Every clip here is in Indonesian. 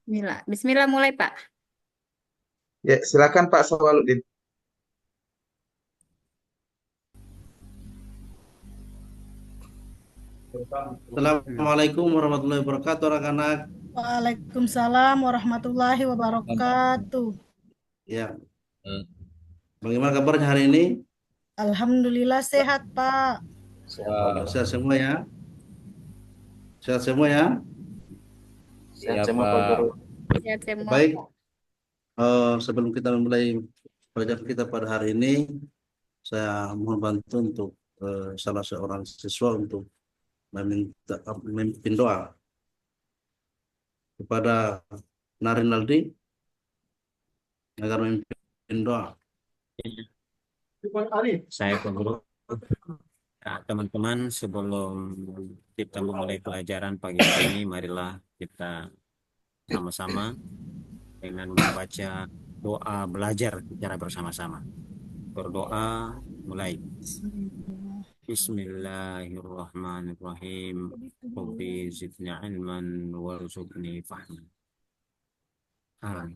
Bismillah. Bismillah mulai, Pak. Ya, silakan Pak Sawaludin. Assalamualaikum warahmatullahi wabarakatuh, anak-anak. Waalaikumsalam warahmatullahi wabarakatuh. Ya, bagaimana kabarnya hari ini? Alhamdulillah sehat, Pak. Sehat semua ya? Sehat semua ya? Sehat semua Pak Guru. Sehat semua, Baik, Pak. sebelum kita memulai pelajaran kita pada hari ini, saya mohon bantu untuk salah seorang siswa untuk memimpin doa kepada Narinaldi agar memimpin doa. Saya guru. Nah, teman-teman, sebelum kita memulai pelajaran pagi hari ini, marilah kita sama-sama dengan membaca doa belajar secara bersama-sama. Berdoa mulai. Bismillahirrahmanirrahim. Rabbi zidni ilman warzuqni fahman. Amin.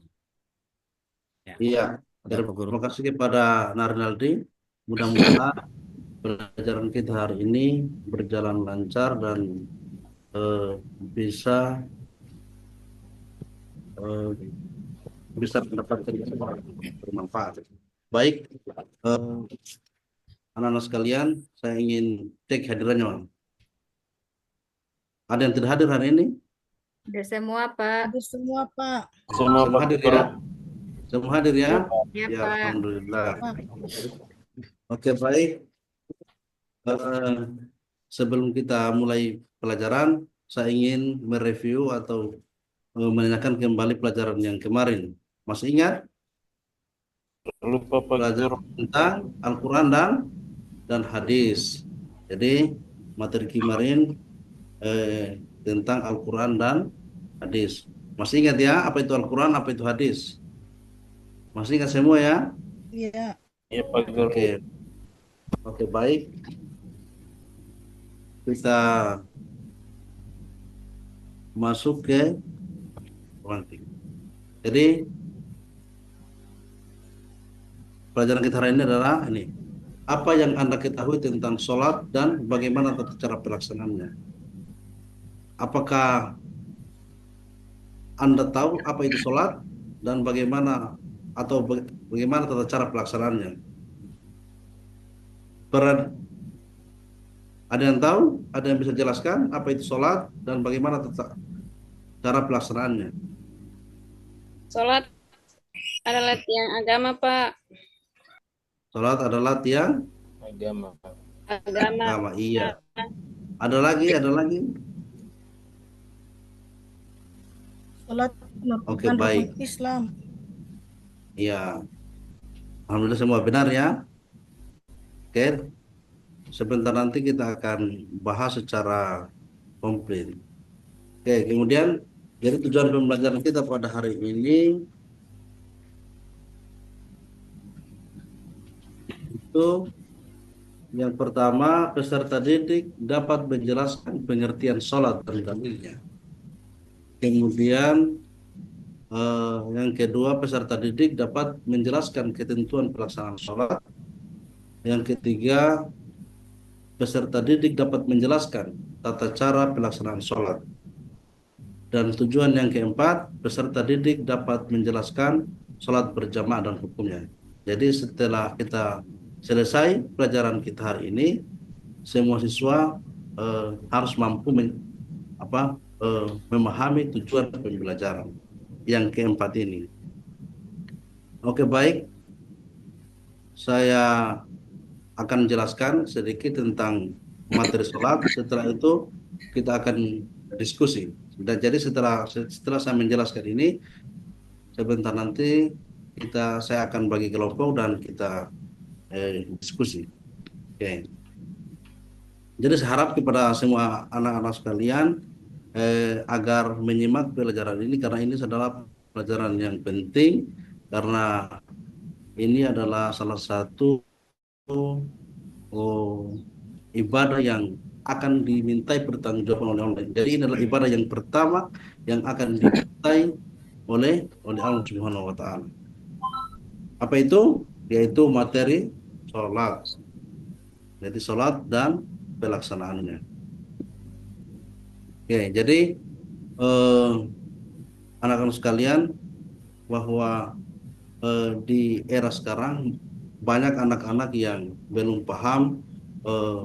Ya. Iya, Ada Pak Guru. terima kasih kepada Narinaldi. Mudah-mudahan pelajaran kita hari ini berjalan lancar dan bisa eh, bisa mendapatkan yang bermanfaat. Baik, anak-anak sekalian, saya ingin cek hadirannya, Bang. Ada yang tidak hadir hari ini? Udah semua, Pak. Hadir semua, Pak. Semua Semua Pak hadir Guru. ya? Semua hadir ya? Ya, Ya, Pak. alhamdulillah. Pak. Oke, baik. Eh, sebelum kita mulai pelajaran, saya ingin mereview atau menanyakan kembali pelajaran yang kemarin. Masih ingat Lupa Pak Guru. pelajaran tentang Al-Quran dan hadis. Jadi materi kemarin tentang Al-Quran dan hadis. Masih ingat ya apa itu Al-Quran, apa itu hadis? Masih ingat semua ya? Iya. Iya Pak Guru. Oke, oke baik. Kita masuk ke nanti. Jadi pelajaran kita hari ini adalah ini. Apa yang Anda ketahui tentang sholat dan bagaimana tata cara pelaksanaannya? Apakah Anda tahu apa itu sholat dan bagaimana bagaimana tata cara pelaksanaannya? Ada yang tahu? Ada yang bisa jelaskan apa itu sholat dan bagaimana tata cara pelaksanaannya? Sholat adalah tiang agama, Pak. Sholat adalah tiang Agama. Agama. agama. Iya. Ada lagi? Ada lagi? Salat Oke, merupakan rukun baik. Islam. Iya. Alhamdulillah semua benar ya. Oke. Sebentar nanti kita akan bahas secara komplit. Oke, kemudian jadi tujuan pembelajaran kita pada hari ini itu yang pertama, peserta didik dapat menjelaskan pengertian sholat dan dalilnya. Kemudian yang kedua, peserta didik dapat menjelaskan ketentuan pelaksanaan sholat. Yang ketiga, peserta didik dapat menjelaskan tata cara pelaksanaan sholat. Dan tujuan yang keempat, peserta didik dapat menjelaskan sholat berjamaah dan hukumnya. Jadi setelah kita selesai pelajaran kita hari ini, semua siswa harus mampu memahami tujuan pembelajaran yang keempat ini. Oke, baik. Saya akan menjelaskan sedikit tentang materi sholat. Setelah itu kita akan diskusi. Dan jadi setelah saya menjelaskan ini, sebentar nanti saya akan bagi kelompok dan kita diskusi. Oke. Jadi saya harap kepada semua anak-anak sekalian agar menyimak pelajaran ini karena ini adalah pelajaran yang penting karena ini adalah salah satu ibadah yang akan dimintai pertanggungjawaban oleh Allah. Jadi ini adalah ibadah yang pertama yang akan dimintai oleh Allah Subhanahu wa taala. Apa itu? Yaitu materi sholat. Jadi sholat dan pelaksanaannya. Oke, jadi anak-anak sekalian, bahwa di era sekarang banyak anak-anak yang belum paham eh,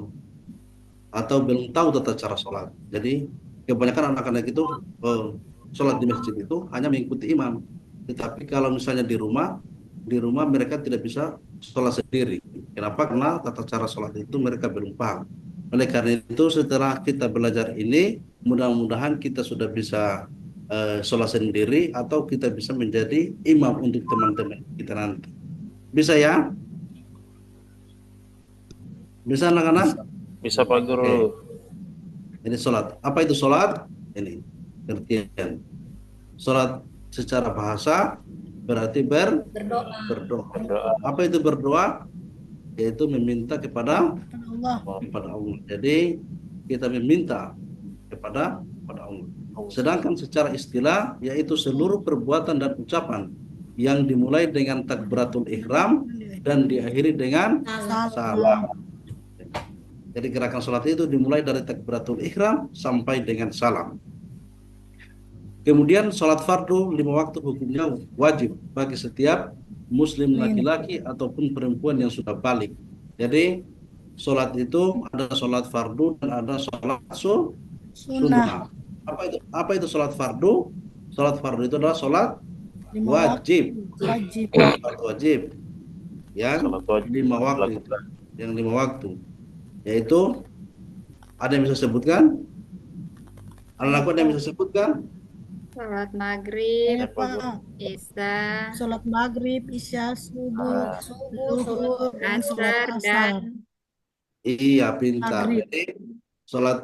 atau belum tahu tata cara sholat. Jadi kebanyakan anak-anak itu sholat di masjid itu hanya mengikuti imam. Tetapi kalau misalnya di rumah mereka tidak bisa sholat sendiri. Kenapa? Karena tata cara sholat itu mereka belum paham. Oleh karena itu, setelah kita belajar ini, mudah-mudahan kita sudah bisa sholat sendiri atau kita bisa menjadi imam untuk teman-teman kita nanti. Bisa ya? Bisa anak-anak? Bisa Pak Guru. Oke. Ini sholat. Apa itu sholat? Ini pengertian. Sholat secara bahasa berarti berdoa. Berdoa. Apa itu berdoa? Yaitu meminta kepada Allah. Allah. Jadi kita meminta kepada Allah. Sedangkan secara istilah yaitu seluruh perbuatan dan ucapan yang dimulai dengan takbiratul ihram dan diakhiri dengan salam. Jadi gerakan sholat itu dimulai dari takbiratul ihram sampai dengan salam. Kemudian sholat fardu 5 waktu hukumnya wajib bagi setiap muslim laki-laki ataupun perempuan yang sudah balik. Jadi sholat itu ada sholat fardu dan ada sholat sunnah. Apa itu sholat fardu? Sholat fardu itu adalah sholat wajib. Sholat wajib yang Sholat wajib 5 waktu itu. dilakukan. Yang 5 waktu. Yaitu ada yang bisa sebutkan? Anak-anak ada yang bisa sebutkan? Sholat maghrib, Pak. isya, Sholat maghrib, isya, subuh, zuhur, dan sholat asar, asar. dan Iya, pintar. Maghrib. Jadi sholat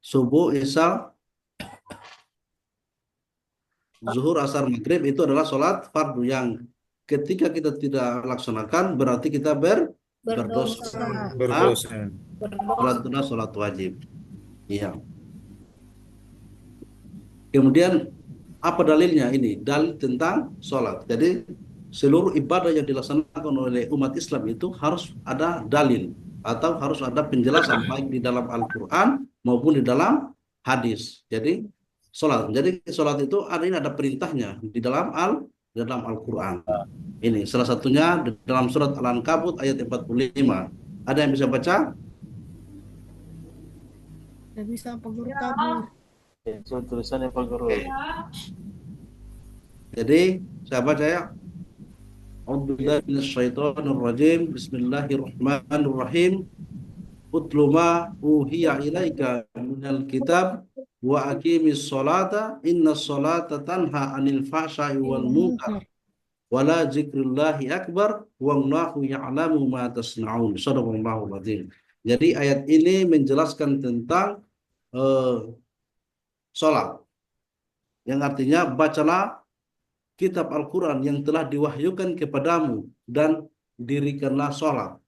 subuh, isya, zuhur, asar, maghrib itu adalah sholat fardu yang ketika kita tidak laksanakan berarti kita berdosa. Berdosa. Sholat itu adalah sholat wajib. Iya. Kemudian apa dalilnya ini? Dalil tentang sholat. Jadi seluruh ibadah yang dilaksanakan oleh umat Islam itu harus ada dalil atau harus ada penjelasan baik di dalam Al-Quran maupun di dalam hadis. Jadi sholat. Jadi sholat itu ada perintahnya di dalam Al-Quran. Ini salah satunya di dalam surat Al-Ankabut ayat 45. Ada yang bisa baca? Tidak bisa Pak Guru kabur. Itu tulisannya Pak Guru. Jadi saya baca ya. A'udzubillahi minasyaitonirrajim. Bismillahirrahmanirrahim. Utlu ma uhiya ilaika minal kitab wa aqimis sholata innas sholata tanha 'anil fahsya'i wal munkar wala dzikrullahi akbar wallahu ya'lamu ma tasna'un. Shadaqallahul adzim. Jadi ayat ini menjelaskan tentang sholat, yang artinya bacalah kitab Al-Quran yang telah diwahyukan kepadamu dan dirikanlah sholat.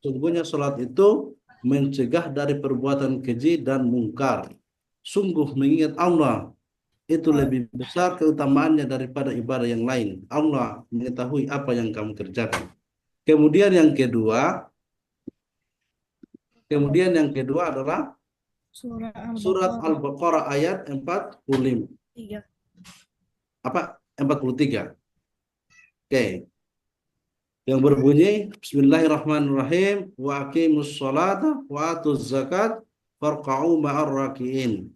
Sungguhnya sholat itu mencegah dari perbuatan keji dan mungkar. Sungguh mengingat Allah itu lebih besar keutamaannya daripada ibadah yang lain. Allah mengetahui apa yang kamu kerjakan. Kemudian yang kedua adalah Surat Al-Baqarah ayat 45. Apa? 43. Oke. Yang berbunyi Bismillahirrahmanirrahim wa aqimus sholata wa atuz zakat farqa'u ma'ar raki'in.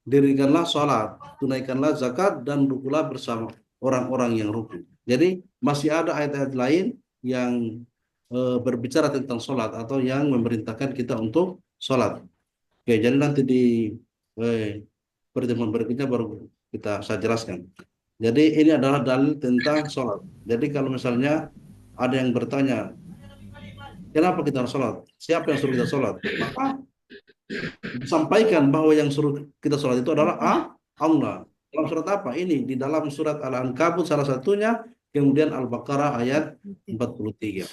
Dirikanlah salat, tunaikanlah zakat dan rukulah bersama orang-orang yang ruku. Jadi masih ada ayat-ayat lain yang berbicara tentang salat atau yang memerintahkan kita untuk salat. Oke, jadi nanti di pertemuan berikutnya baru saya jelaskan. Jadi ini adalah dalil tentang sholat. Jadi kalau misalnya ada yang bertanya, kenapa kita harus sholat? Siapa yang suruh kita sholat? Maka sampaikan bahwa yang suruh kita sholat itu adalah Allah. Dalam surat apa? Ini di dalam surat Al-Ankabut salah satunya, kemudian Al-Baqarah ayat 43.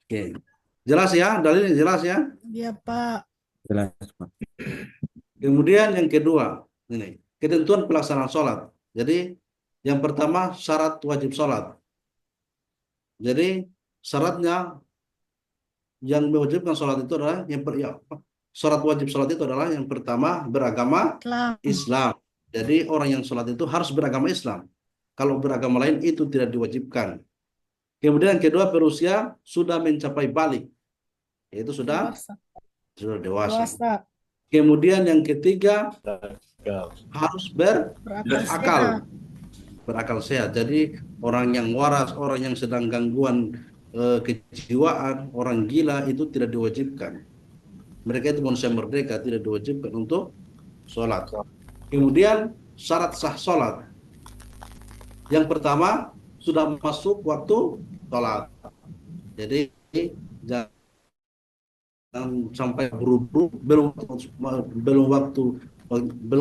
Oke. Jelas ya? Dalilnya jelas ya? Iya Pak. Jelas, Pak. Kemudian yang kedua, ini ketentuan pelaksanaan sholat. Jadi yang pertama syarat wajib sholat. Jadi syaratnya yang mewajibkan sholat itu adalah syarat wajib sholat itu adalah yang pertama beragama Islam. Islam. Jadi orang yang sholat itu harus beragama Islam. Kalau beragama lain itu tidak diwajibkan. Kemudian yang kedua berusia sudah mencapai balik, yaitu sudah dewasa. Kemudian yang ketiga harus Berakal berakal sehat. Jadi orang yang waras, orang yang sedang gangguan kejiwaan, orang gila itu tidak diwajibkan. Mereka itu manusia merdeka, tidak diwajibkan untuk sholat. Kemudian syarat sah sholat. Yang pertama sudah masuk waktu sholat. Jadi jangan sampai buru-buru belum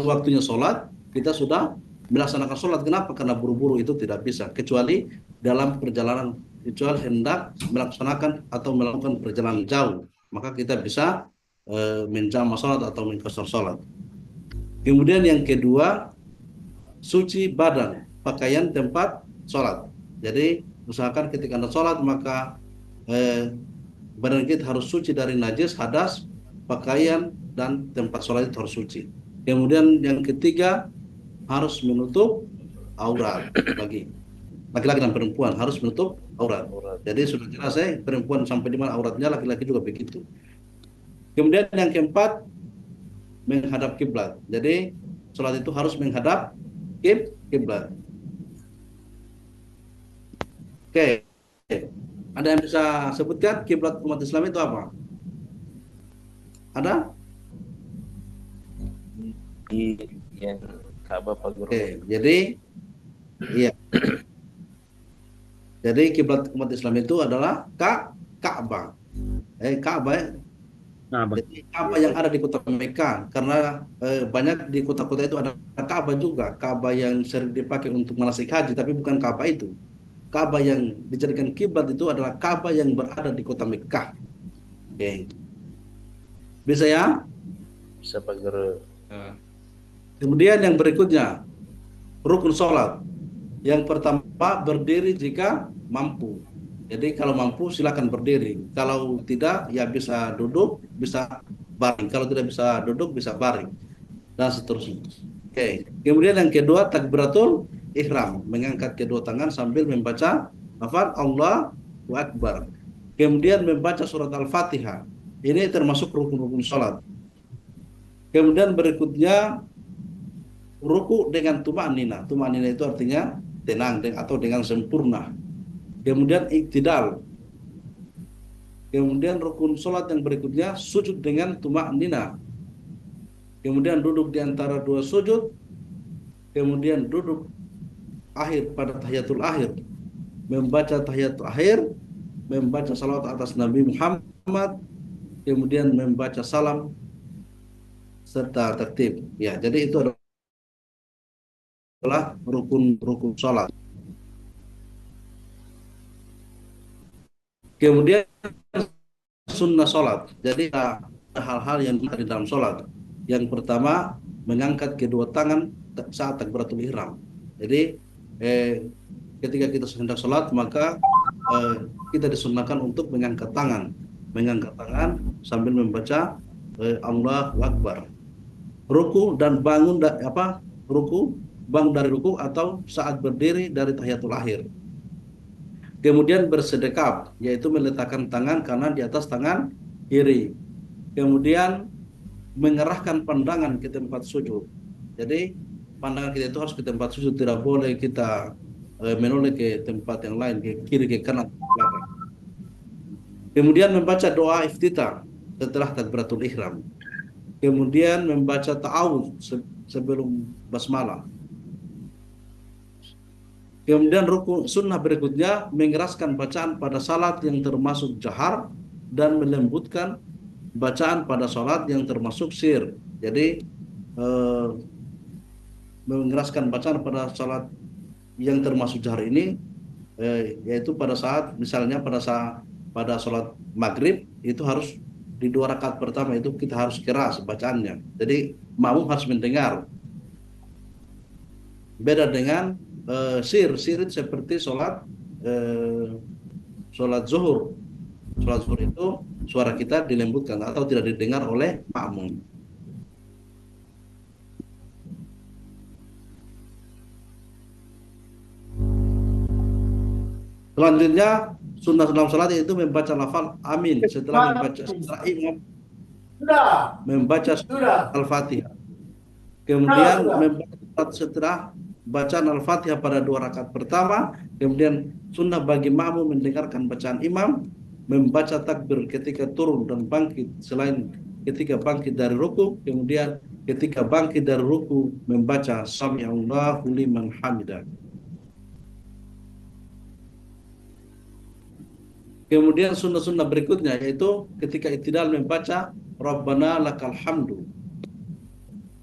waktunya sholat kita sudah melaksanakan sholat. Kenapa? Karena buru-buru itu tidak bisa, kecuali dalam perjalanan, kecuali hendak melaksanakan atau melakukan perjalanan jauh, maka kita bisa menjamak sholat atau mengqasar sholat. Kemudian yang kedua, suci badan, pakaian tempat sholat. Jadi usahakan ketika Anda sholat maka badan kita harus suci dari najis, hadas, pakaian dan tempat sholat itu harus suci. Kemudian yang ketiga harus menutup aurat, bagi laki-laki dan perempuan harus menutup aurat. Jadi sudah jelas perempuan sampai di mana auratnya, laki-laki juga begitu. Kemudian yang keempat menghadap kiblat. Jadi sholat itu harus menghadap kiblat. Oke. Ada yang bisa sebutkan kiblat umat Islam itu apa? Ada? Di yang Ka'bah Pak Guru. Oke, jadi iya. Jadi kiblat umat Islam itu adalah Ka'bah. Ka'bah. Jadi Ka'bah yang ada di kota Mekah, karena banyak di kota-kota itu ada Ka'bah juga. Ka'bah yang sering dipakai untuk manasik haji, tapi bukan Ka'bah itu. Ka'bah yang dijadikan kiblat itu adalah Ka'bah yang berada di kota Mekah. Oke. Bisa ya? Bisa Pak Guru. Kemudian yang berikutnya, rukun sholat. Yang pertama berdiri jika mampu. Jadi kalau mampu silakan berdiri. Kalau tidak ya bisa duduk, bisa baring. Kalau tidak bisa duduk bisa baring dan seterusnya. Oke. Kemudian yang kedua takbiratul ihram, mengangkat kedua tangan sambil membaca lafaz Allahu Akbar. Kemudian membaca surat Al-Fatihah. Ini termasuk rukun-rukun sholat. Kemudian berikutnya ruku dengan tuma'nina. Tuma'nina itu artinya tenang atau dengan sempurna. Kemudian iktidal. Kemudian rukun sholat yang berikutnya sujud dengan tuma'nina. Kemudian duduk di antara dua sujud. Kemudian duduk akhir pada tahiyatul akhir. Membaca tahiyatul akhir. Membaca salawat atas Nabi Muhammad. Kemudian membaca salam serta tertib. Ya, jadi itu adalah rukun-rukun sholat. Kemudian sunnah sholat. Jadi ada hal-hal yang di dalam sholat. Yang pertama mengangkat kedua tangan saat takbiratul ihram. Jadi ketika kita hendak sholat maka kita disunnahkan untuk mengangkat tangan sambil membaca Allahu Akbar. Ruku dan bangun bangun dari ruku atau saat berdiri dari tahiyatul akhir. Kemudian bersedekap, yaitu meletakkan tangan kanan di atas tangan kiri. Kemudian mengerahkan pandangan ke tempat sujud. Jadi pandangan kita itu harus ke tempat sujud, tidak boleh kita menoleh ke tempat yang lain, ke kiri, ke kanan, ke belakang. Kemudian membaca doa iftitah setelah takbiratul ihram. Kemudian membaca ta'awudz sebelum basmalah. Kemudian rukun sunnah berikutnya mengeraskan bacaan pada salat yang termasuk jahar dan melembutkan bacaan pada salat yang termasuk sir. Jadi mengeraskan bacaan pada salat yang termasuk jahar ini yaitu pada saat misalnya pada salat maghrib itu harus di 2 rakaat pertama itu kita harus keras bacaannya. Jadi makmum harus mendengar. Beda dengan sir. Sir itu seperti sholat zuhur. Sholat zuhur itu suara kita dilembutkan atau tidak didengar oleh makmum. Selanjutnya sunnah dalam salat yaitu membaca lafal amin setelah imam membaca al-fatihah. Kemudian membaca setelah bacaan al-fatihah pada 2 rakaat pertama. Kemudian sunnah bagi makmum mendengarkan bacaan imam, membaca takbir ketika turun dan bangkit selain ketika bangkit dari ruku. Kemudian ketika bangkit dari ruku membaca sami'allahu liman hamidah. Kemudian sunnah-sunnah berikutnya yaitu ketika i'tidal membaca Rabbana lakal hamdu.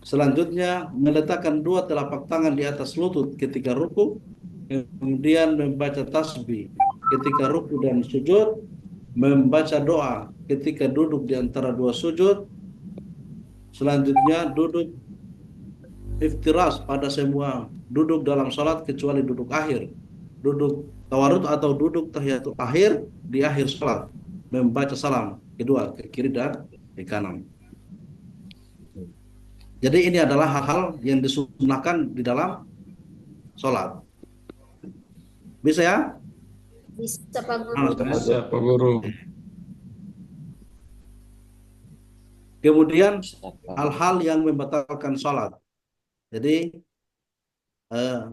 Selanjutnya meletakkan 2 telapak tangan di atas lutut ketika ruku, kemudian membaca tasbih ketika ruku dan sujud, membaca doa ketika duduk di antara 2 sujud. Selanjutnya duduk iftiras pada semua duduk dalam salat kecuali duduk akhir, duduk tawarud atau duduk tahiyatul akhir di akhir salat, membaca salam kedua ke kiri dan ke kanan. Jadi ini adalah hal-hal yang disunahkan di dalam sholat. Bisa ya? Bisa Pak Guru. Bisa, Pak Guru. Kemudian hal-hal yang membatalkan sholat. Jadi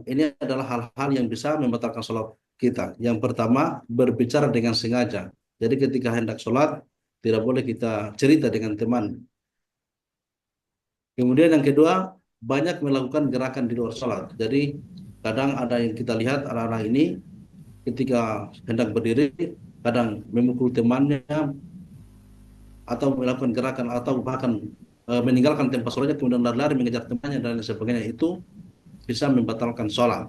ini adalah hal-hal yang bisa membatalkan sholat kita. Yang pertama, berbicara dengan sengaja. Jadi ketika hendak sholat, tidak boleh kita cerita dengan teman. Kemudian yang kedua, banyak melakukan gerakan di luar sholat. Jadi kadang ada yang kita lihat anak-anak ini ketika hendak berdiri, kadang memukul temannya atau melakukan gerakan atau bahkan meninggalkan tempat sholatnya kemudian lari-lari mengejar temannya dan lain sebagainya. Itu bisa membatalkan sholat.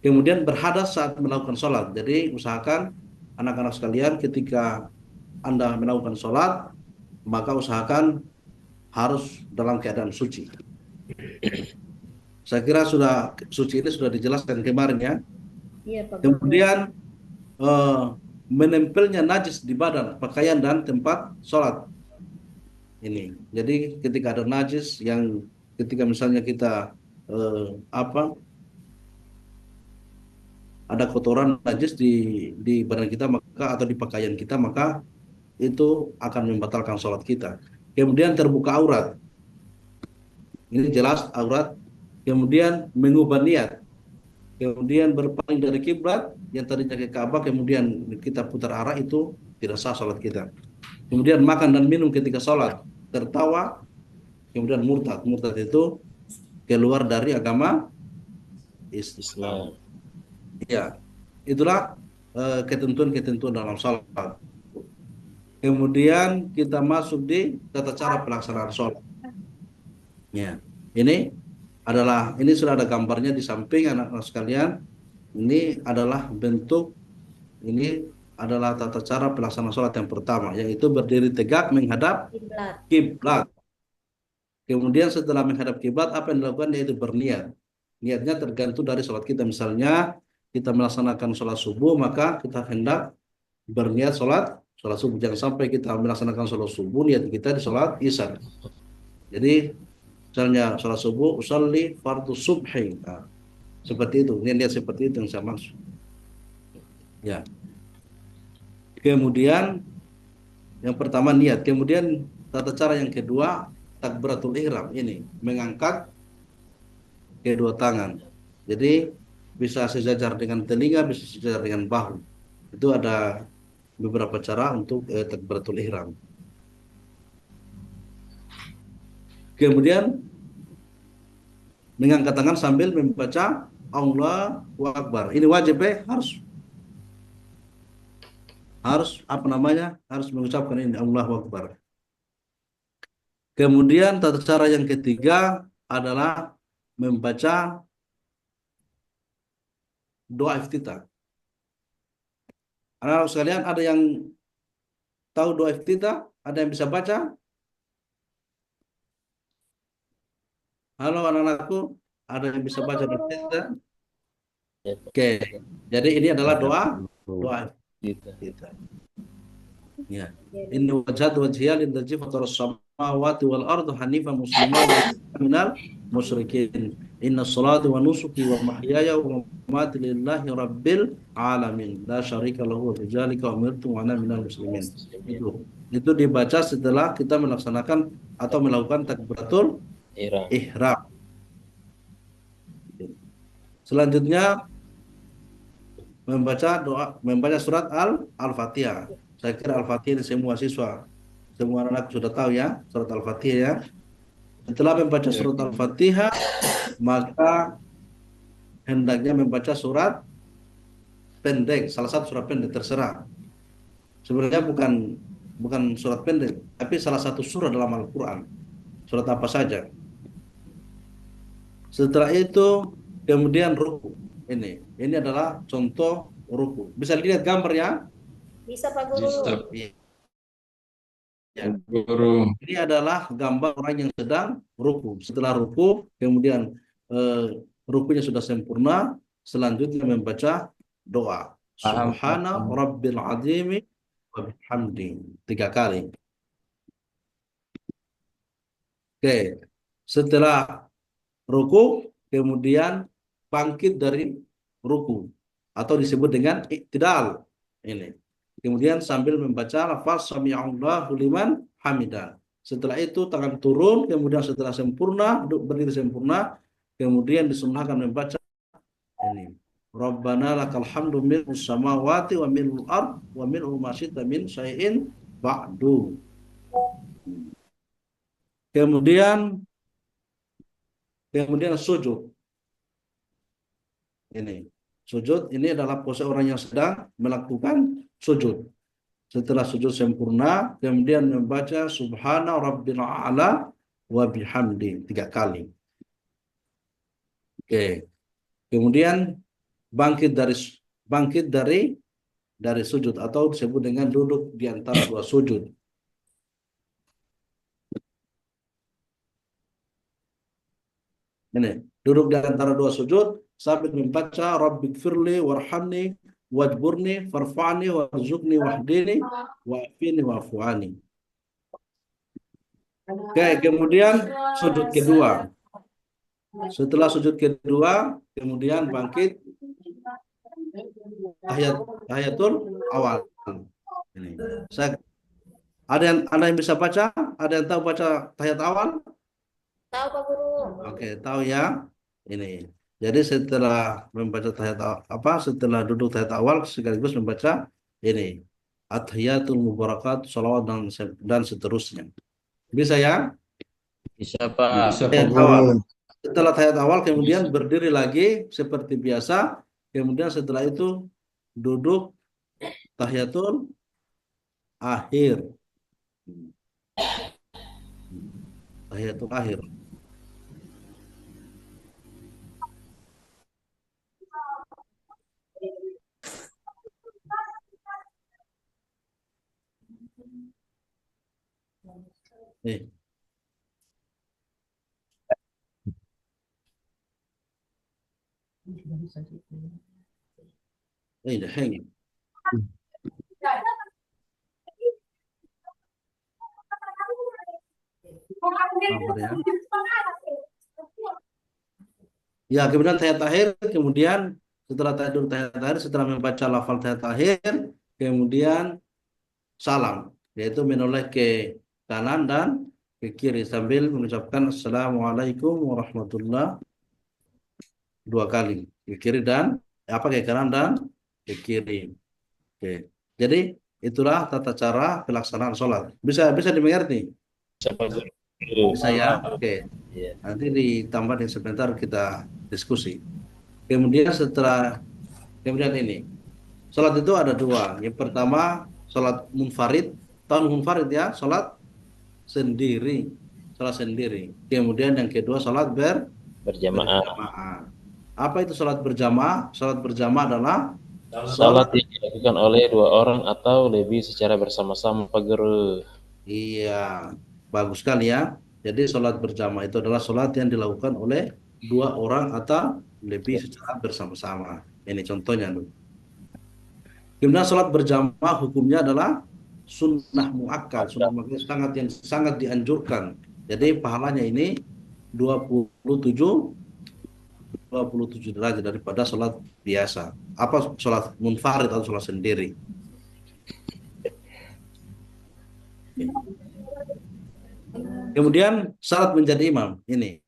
Kemudian berhadas saat melakukan sholat. Jadi usahakan anak-anak sekalian ketika Anda melakukan sholat, maka usahakan harus dalam keadaan suci. Saya kira suci ini sudah dijelaskan kemarin ya. Iya Pak Guru. Kemudian menempelnya najis di badan, pakaian dan tempat sholat. Ini. Jadi ketika ada najis yang ketika misalnya kita ada kotoran najis di badan kita maka atau di pakaian kita, maka itu akan membatalkan sholat kita. Kemudian terbuka aurat. Ini jelas aurat. Kemudian mengubah niat. Kemudian berpaling dari kiblat yang tadinya ke Ka'bah, kemudian kita putar arah, itu tidak sah sholat kita. Kemudian makan dan minum ketika sholat, tertawa, kemudian murtad. Murtad itu keluar dari agama Islam. Ya, itulah ketentuan-ketentuan dalam sholat. Kemudian kita masuk di tata cara pelaksanaan sholat. Ya, ini sudah ada gambarnya di samping anak-anak sekalian. Ini adalah tata cara pelaksanaan sholat yang pertama, yaitu berdiri tegak menghadap kiblat. Kemudian setelah menghadap kiblat, apa yang dilakukan yaitu berniat. Niatnya tergantung dari sholat kita. Misalnya kita melaksanakan sholat subuh, maka kita hendak berniat sholat subuh. Jangan sampai kita melaksanakan sholat subuh, niat kita di sholat isya. Jadi misalnya sholat subuh, usalli fardu subhi. Nah, seperti itu, niat seperti itu yang saya maksud. Ya. Kemudian yang pertama niat. Kemudian tata cara yang kedua, takbiratul ihram. Ini mengangkat kedua tangan. Jadi bisa sejajar dengan telinga, bisa sejajar dengan bahu. Itu ada beberapa cara untuk takbiratul ihram. Kemudian mengangkat tangan sambil membaca Allahu Akbar. Ini wajib harus harus mengucapkan ini Allahu Akbar. Kemudian tata cara yang ketiga adalah membaca doa iftitah. Anak-anak sekalian, ada yang tahu doa iftitah? Ada yang bisa baca? Halo anak-anakku, Ada yang bisa baca dan tidak? Ya, Pak. Oke. Jadi ini adalah Ada doa guru. Gitu. kita. Ya. Inni wajhatu wajhiya lillazi fatara samawati wal ardi hanifan musliman wa minal musyrikin. Inna salati wa nusuki wa mahyaya wa mamati lillahi rabbil alamin. La syarika lahu wa bidzalika umirtu wa ana minal muslimin. Itu dibaca setelah kita melaksanakan atau melakukan takbiratul Iram. ihram. Selanjutnya membaca surat Al-Fatihah. Saya kira Al-Fatihah ini semua siswa, semua anak sudah tahu ya, surat Al-Fatihah ya. Setelah membaca surat Al-Fatihah, maka hendaknya membaca surat pendek, salah satu surat pendek terserah. Sebenarnya bukan surat pendek, tapi salah satu surah dalam Al-Quran. Surat apa saja. Setelah itu kemudian ruku. Ini adalah contoh ruku. Bisa lihat gambar ya? Bisa Pak Guru. Ya. Guru. Ini adalah gambar orang yang sedang ruku. Setelah ruku, kemudian rukunya sudah sempurna, selanjutnya membaca doa. Subhana rabbil azimi wa bihamdi 3 kali. Oke. Setelah ruku, kemudian bangkit dari ruku atau disebut dengan iktidal. Ini. Kemudian sambil membaca lafaz sami'allahu liman hamidah. Setelah itu tangan turun, kemudian setelah sempurna, berdiri sempurna, kemudian disunnahkan membaca ini. Rabbana lakal hamdu mil'us samawati wa mil'ul ard wa mil'u ma syi'ta min syai'in ba'du. Kemudian sujud. Ini. Sujud ini adalah pose orang yang sedang melakukan sujud. Setelah sujud sempurna, kemudian membaca Subhana Rabbil A'la wa bihamdi 3 kali. Oke. Kemudian bangkit dari sujud atau disebut dengan duduk di antara 2 sujud. Ini, duduk di antara 2 sujud sambil membaca Rabbighfirli warhamni wajburni farfa'ni warzuqni wahdini wa'afini wa'fu'ani. Oke, kemudian sujud kedua. Setelah sujud kedua, kemudian bangkit tahiyatul awal. Ini. Ada yang bisa baca? Ada yang tahu baca tahiyat awal? Tahu Pak Guru. Oke, tahu ya. Ini. Jadi setelah membaca setelah duduk tahiyat awal sekaligus membaca ini at-tahiyatul mubarakat, salawat dan seterusnya. Bisa ya? Bisa, Pak. Bisa, Pak Tahiyat Guru. awal. Setelah tahiyat awal kemudian berdiri lagi seperti biasa, kemudian setelah itu duduk tahiyatul akhir. Tahiyatul akhir. Dah hang. Ya, kemudian tahiyat akhir, kemudian setelah tahiyat akhir, setelah membaca lafal tahiyat akhir, kemudian salam, yaitu menoleh ke kanan dan ke kiri sambil mengucapkan Assalamualaikum warahmatullahi 2 kali, ke kiri dan ke kanan dan ke kiri. Oke. Jadi itulah tata cara pelaksanaan sholat. Bisa dimengerti? Bisa, Pak Guru. Bisa ya? Oke. Iya. Nanti ditambah sebentar kita diskusi. Kemudian ini, sholat itu ada 2. Yang pertama sholat munfarid, tahun munfarid ya, sholat sendiri. Kemudian yang kedua sholat berjamaah. Apa itu sholat berjamaah? Sholat berjamaah adalah Salat yang dilakukan oleh 2 orang atau lebih secara bersama-sama, Pak Guru. Iya, bagus sekali ya. Jadi sholat berjamaah itu adalah sholat yang dilakukan oleh dua orang atau lebih secara bersama-sama. Ini contohnya. Kemudian sholat berjamaah hukumnya adalah sunnah muakkad. Sunnah muakkad sangat dianjurkan. Jadi pahalanya ini 27 27 derajat daripada sholat biasa. Apa sholat munfarid atau sholat sendiri. Kemudian syarat menjadi imam ini.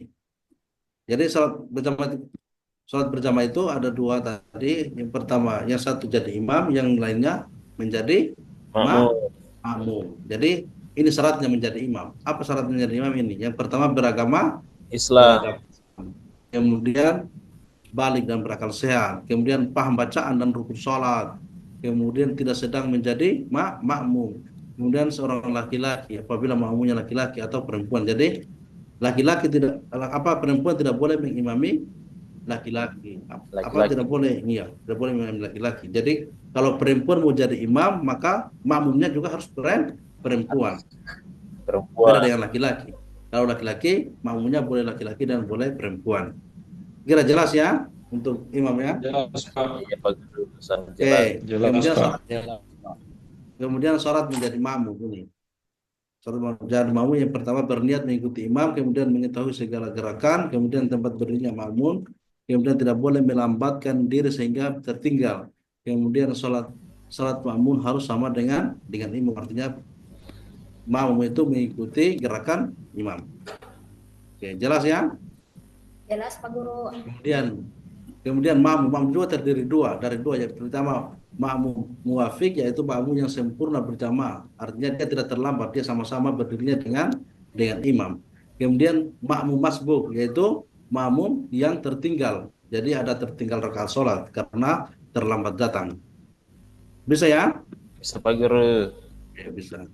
Jadi sholat berjamaah itu ada dua tadi. Yang pertama, yang satu jadi imam, yang lainnya menjadi Makmum. makmum. Jadi ini syaratnya menjadi imam. Apa syarat menjadi imam ini? Yang pertama beragama, Islam. kemudian balik dan berakal sehat, kemudian paham bacaan dan rukun sholat, kemudian tidak sedang menjadi makmum, kemudian seorang laki-laki apabila makmumnya laki-laki atau perempuan. Jadi laki-laki tidak perempuan tidak boleh mengimami laki-laki. Tidak boleh, iya, tidak boleh mengimami laki-laki. Jadi kalau perempuan mau jadi imam, maka makmumnya juga harus perempuan. Beda dengan laki-laki. Kalau laki-laki, makmumnya boleh laki-laki dan boleh perempuan. Kira jelas ya untuk imam ya? Jelas, Pak. Iya, Pak Guru. Oke. Jelas, Pak. Kemudian syarat menjadi makmum ini. Syarat menjadi makmum yang pertama berniat mengikuti imam, kemudian mengetahui segala gerakan, kemudian tempat berdirinya makmum, kemudian tidak boleh melambatkan diri sehingga tertinggal. Kemudian salat makmum harus sama dengan imam, artinya makmum itu mengikuti gerakan imam. Oke, jelas ya? Jelas Pak Guru. Kemudian makmum juga terdiri dari dua. Yang pertama makmum muwafiq, yaitu makmum yang sempurna berjamaah, artinya dia tidak terlambat, dia sama-sama berdirinya dengan imam. Kemudian makmum masbuk, yaitu makmum yang tertinggal, jadi ada tertinggal rakaat sholat karena terlambat datang. Bisa ya? Bisa, Pak Guru. Ya, bisa.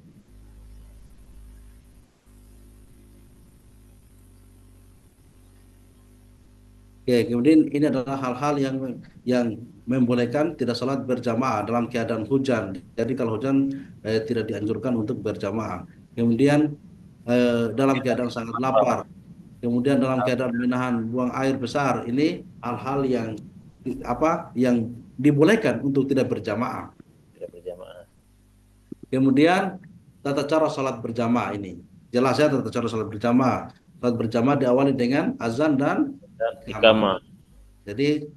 Oke, kemudian ini adalah hal-hal yang membolehkan tidak sholat berjamaah dalam keadaan hujan. Jadi kalau hujan tidak dianjurkan untuk berjamaah. Kemudian dalam keadaan sangat lapar. Kemudian dalam keadaan menahan buang air besar. Ini hal-hal yang dibolehkan untuk tidak berjamaah. Tidak berjamaah. Kemudian tata cara sholat berjamaah ini. Jelas ya tata cara sholat berjamaah. Sholat berjamaah diawali dengan azan dan iqamah. Jadi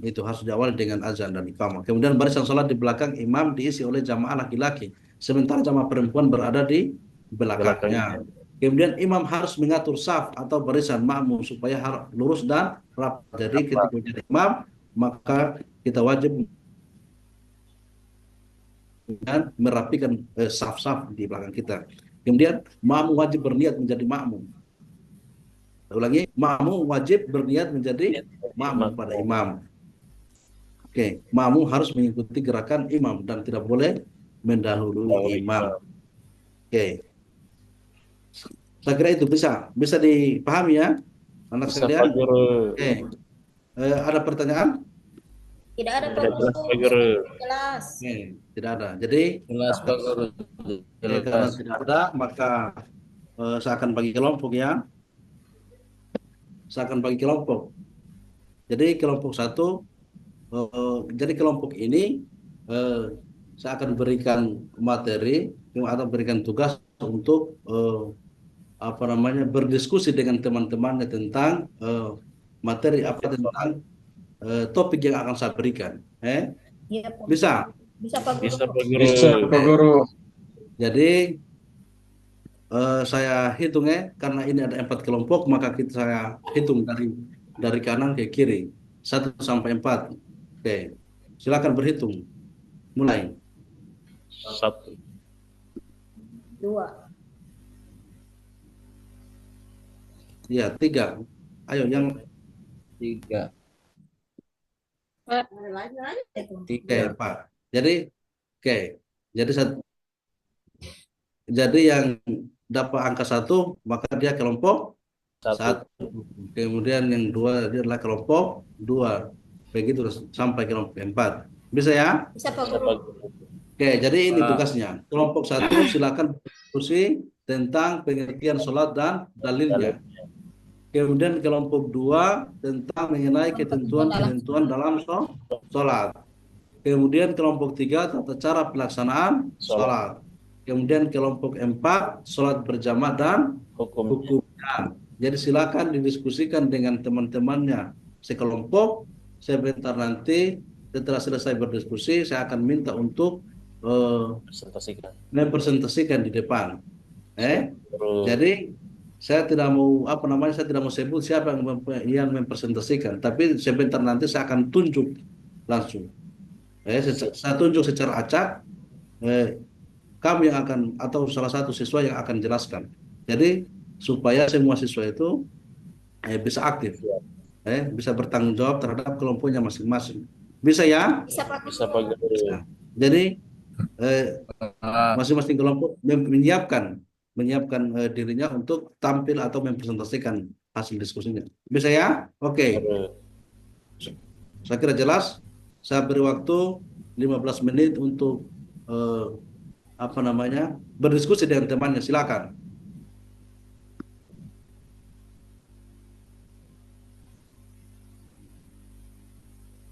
itu harus diawali dengan azan dan iqamah. Kemudian barisan sholat di belakang imam diisi oleh jamaah laki-laki, sementara jamaah perempuan berada di belakangnya. Kemudian imam harus mengatur saf atau barisan makmum supaya lurus dan rapat. Jadi ketika menjadi imam, maka kita wajib dan merapikan saf-saf di belakang kita. Kemudian makmum wajib berniat menjadi makmum. Ulangi, makmum wajib berniat menjadi makmum pada imam. Oke, makmum harus mengikuti gerakan imam dan tidak boleh mendahului imam. Oke. Saya kira itu bisa dipahami ya, anak sekalian. Oke. Ada pertanyaan? Tidak ada Pak Guru. Jelas. Oke, tidak ada. Jadi Jelas, Pak Guru. karena tidak ada, maka saya akan bagi kelompok ya. Saya akan bagi kelompok. Jadi kelompok satu, jadi kelompok ini saya akan berikan materi atau berikan tugas untuk berdiskusi dengan teman-temannya tentang materi tentang topik yang akan saya berikan. Iya, Pak. Bisa? Bisa Pak Guru. Bisa, Pak Guru. Bisa, Pak Guru. Jadi saya hitung karena ini ada 4 kelompok, maka saya hitung dari kanan ke kiri 1 sampai 4. Oke, silakan berhitung. Mulai. 1, 2, Ya, 3. Ayo yang 3. 3, 4. Jadi, oke. Jadi yang dapat angka 1, maka dia kelompok 1. Kemudian yang 2 dia adalah kelompok 2. Begitu sampai kelompok 4. Bisa ya? bisa Pak Guru. Oke, jadi ini tugasnya. Kelompok 1 silakan diskusi tentang pengertian sholat dan dalilnya. Kemudian kelompok 2 tentang mengenai ketentuan-ketentuan dalam sholat. Kemudian kelompok 3 tata cara pelaksanaan sholat. Kemudian kelompok 4 sholat berjamaah dan Hukum. hukumnya. Jadi silakan didiskusikan dengan teman-temannya sekelompok. Sebentar nanti setelah selesai berdiskusi, saya akan minta untuk Presentasikan. mempresentasikan di depan. Terus Jadi saya tidak mau saya tidak mau sebut siapa yang mempresentasikan, tapi sebentar nanti saya akan tunjuk langsung. Saya tunjuk secara acak. Kami yang akan atau salah satu siswa yang akan jelaskan. Jadi supaya semua siswa itu bisa aktif, bisa bertanggung jawab terhadap kelompoknya masing-masing. Bisa ya? Bisa Pak bisa Pak Guru. Guru. Nah, jadi masing-masing kelompok menyiapkan dirinya untuk tampil atau mempresentasikan hasil diskusinya. Bisa ya? Oke. Saya kira jelas. Saya beri waktu 15 menit untuk berdiskusi dengan temannya. Silakan.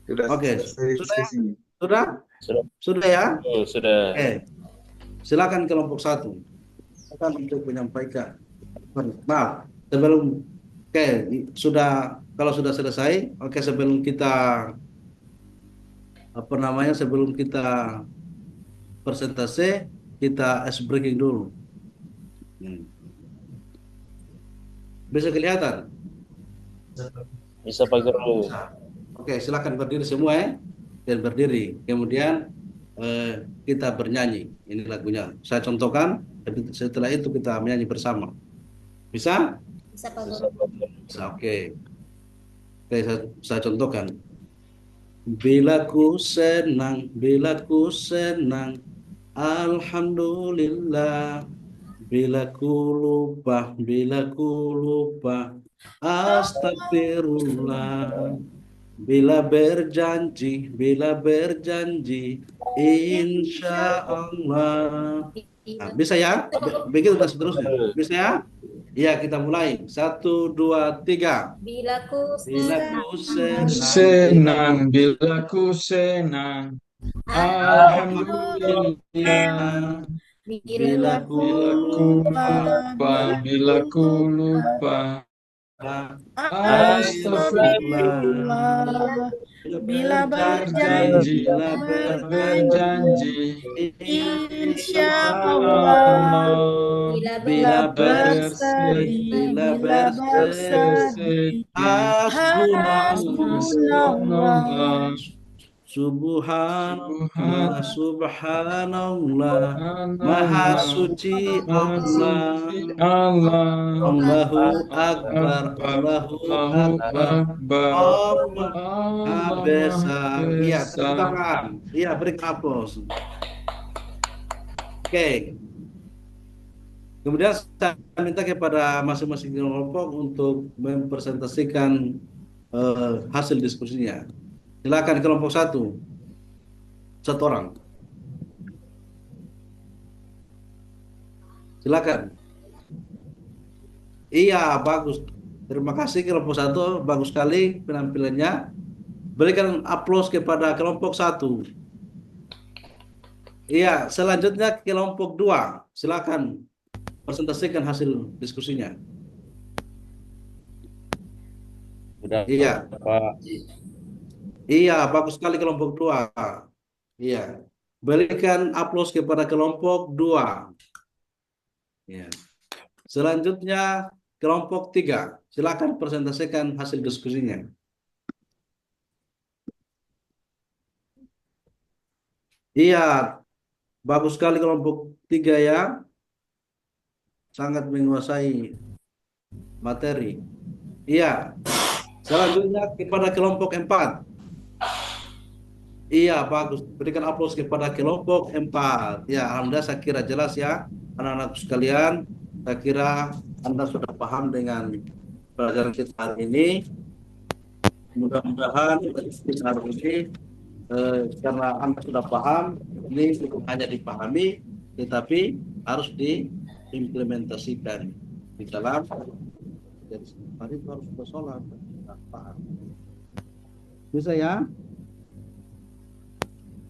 Oke. Sudah ya? Sudah. Silakan kelompok 1. Akan untuk menyampaikan. Maaf, sebelum kalau sudah selesai, sebelum kita sebelum kita presentasi, kita ice breaking dulu. Bisa kelihatan? Bisa Pak Guru. Oke, silakan berdiri semua ya. Dan berdiri. Kemudian kita bernyanyi. Ini lagunya. Saya contohkan, setelah itu kita menyanyi bersama. Bisa? Bisa Pak Guru. Bisa, oke. Oke, saya contohkan. Bila ku senang, alhamdulillah. Bila ku lupa, astagfirullah. Bila berjanji, insya Allah. Nah, bisa ya? Begitu dan seterusnya. Bisa ya? Iya, kita mulai. 1, 2, 3. Bila ku senang, bila ku senang, alhamdulillah. Bila ku lupa, astagfirullah. Bila berjanji, insya Allah. Bila bersedih, hasbunallah. Subhanallah, Maha Suci Allah. Allahu Akbar, Allah besar. Iya, tepuk tangan. Iya, beri aplaus. Oke. Kemudian saya minta kepada masing-masing kelompok untuk mempresentasikan hasil diskusinya. Silakan kelompok 1. 1 orang. Silakan. Iya, bagus. Terima kasih kelompok 1, bagus sekali penampilannya. Berikan aplaus kepada kelompok 1. Iya, selanjutnya kelompok 2. Silakan presentasikan hasil diskusinya. Sudah, Iya. Pak. Iya, bagus sekali kelompok 2. Iya. Berikan aplaus kepada kelompok 2. Ya. Selanjutnya kelompok 3. Silakan presentasikan hasil diskusinya. Iya, bagus sekali kelompok 3 ya. Sangat menguasai materi. Iya. Selanjutnya kepada kelompok 4. Iya, bagus. Berikan aplaus kepada kelompok 4. Ya, alhamdulillah saya kira jelas ya. Anak-anak sekalian, saya kira Anda sudah paham dengan pelajaran kita hari ini. Mudah-mudahan hari ini karena Anda sudah paham, ini bukan hanya dipahami, tetapi harus diimplementasikan di dalam Jadi tadi itu harus bersolat. Paham? Bisa ya?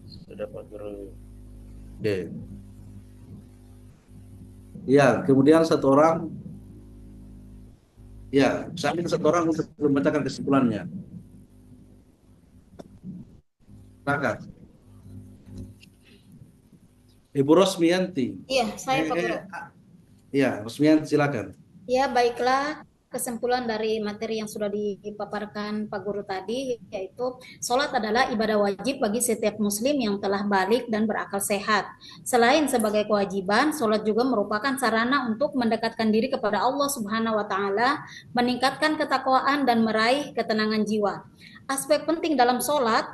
Sudah Pak Guru. Oke. Ya, kemudian satu orang, ya, sambil satu orang untuk membacakan kesimpulannya. Silakan. Ibu Rosmianti. Iya, saya Pak Guru. Ya, Rosmianti silakan. Ya, baiklah. Kesimpulan dari materi yang sudah dipaparkan Pak Guru tadi, yaitu sholat adalah ibadah wajib bagi setiap muslim yang telah balik dan berakal sehat. Selain sebagai kewajiban, sholat juga merupakan sarana untuk mendekatkan diri kepada Allah Subhanahu wa Ta'ala, meningkatkan ketakwaan, dan meraih ketenangan jiwa. Aspek penting dalam sholat,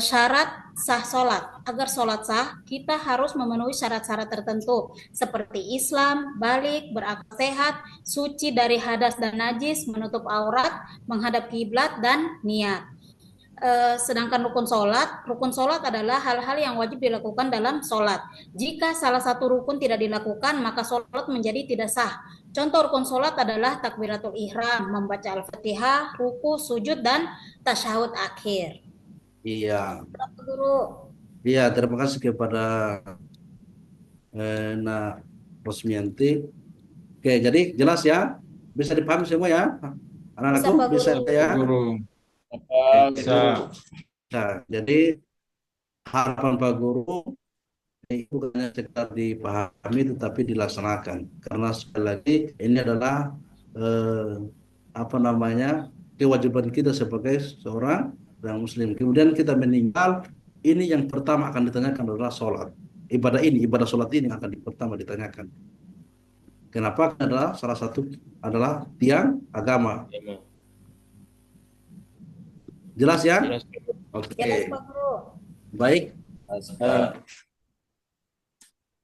syarat sah sholat. Agar sholat sah, kita harus memenuhi syarat-syarat tertentu seperti Islam, balik, berakal sehat, suci dari hadas dan najis, menutup aurat, menghadap kiblat, dan niat. Sedangkan rukun sholat adalah hal-hal yang wajib dilakukan dalam sholat. Jika salah satu rukun tidak dilakukan, maka sholat menjadi tidak sah. Contoh rukun sholat adalah takbiratul ihram, membaca al-fatihah, ruku, sujud, dan tasyahud akhir. Iya. Pak Guru. Iya, terima kasih kepada Nak Rosmianti. Oke, jadi jelas ya? Bisa dipahami semua ya? Anak-anakku Bisa, Pak bisa Guru. ya? Guru. Bisa. Nah, jadi harapan Pak Guru itu bukan hanya sekedar dipahami tetapi dilaksanakan. Karena sekali lagi ini adalah kewajiban kita sebagai seorang muslim. Kemudian kita meninggal, ini yang pertama akan ditanyakan adalah sholat. Ibadah sholat ini akan pertama ditanyakan. Kenapa? Adalah salah satu adalah tiang agama. Jelas ya? Jelas. Oke. Jelas, Pak Guru. Baik.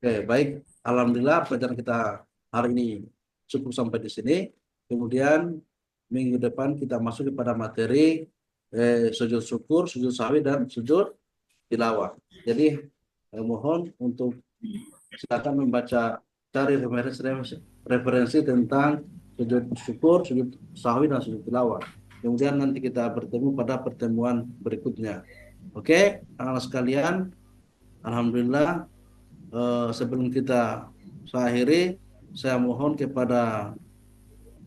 Oke, baik. Alhamdulillah pelajaran kita hari ini cukup sampai di sini. Kemudian minggu depan kita masuk kepada materi sujud syukur, sujud sahwi, dan sujud tilawah. Jadi mohon untuk silakan membaca, cari referensi tentang sujud syukur, sujud sahwi, dan sujud tilawah. Kemudian nanti kita bertemu pada pertemuan berikutnya. Oke, anak-anak sekalian, alhamdulillah sebelum kita akhiri, saya mohon kepada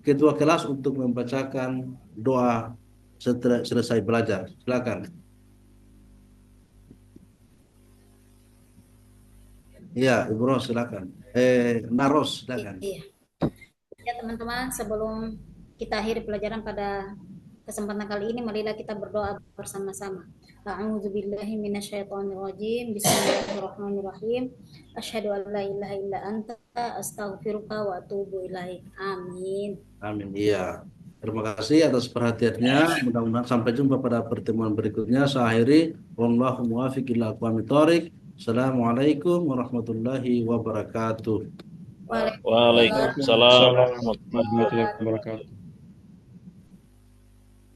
ketua kelas untuk membacakan doa setelah selesai belajar. Silakan. Iya, Ibu Ros, silakan. Naros, silakan. Iya. Ya, teman-teman, sebelum kita akhiri pelajaran pada kesempatan kali ini, marilah kita berdoa bersama-sama. A'udzubillahi minasyaitonirrajim. Bismillahirrahmanirrahim. Asyhadu an la ilaha illa anta astaghfiruka wa atubu ilaik. Amin. Amin. Iya. Terima kasih atas perhatiannya. Mudah-mudahan sampai jumpa pada pertemuan berikutnya. Saya akhiri. Wallahu muwaffiq ila aqwamit thoriq. Assalamualaikum warahmatullahi wabarakatuh. Waalaikumsalam warahmatullahi Warahmatullahi wabarakatuh.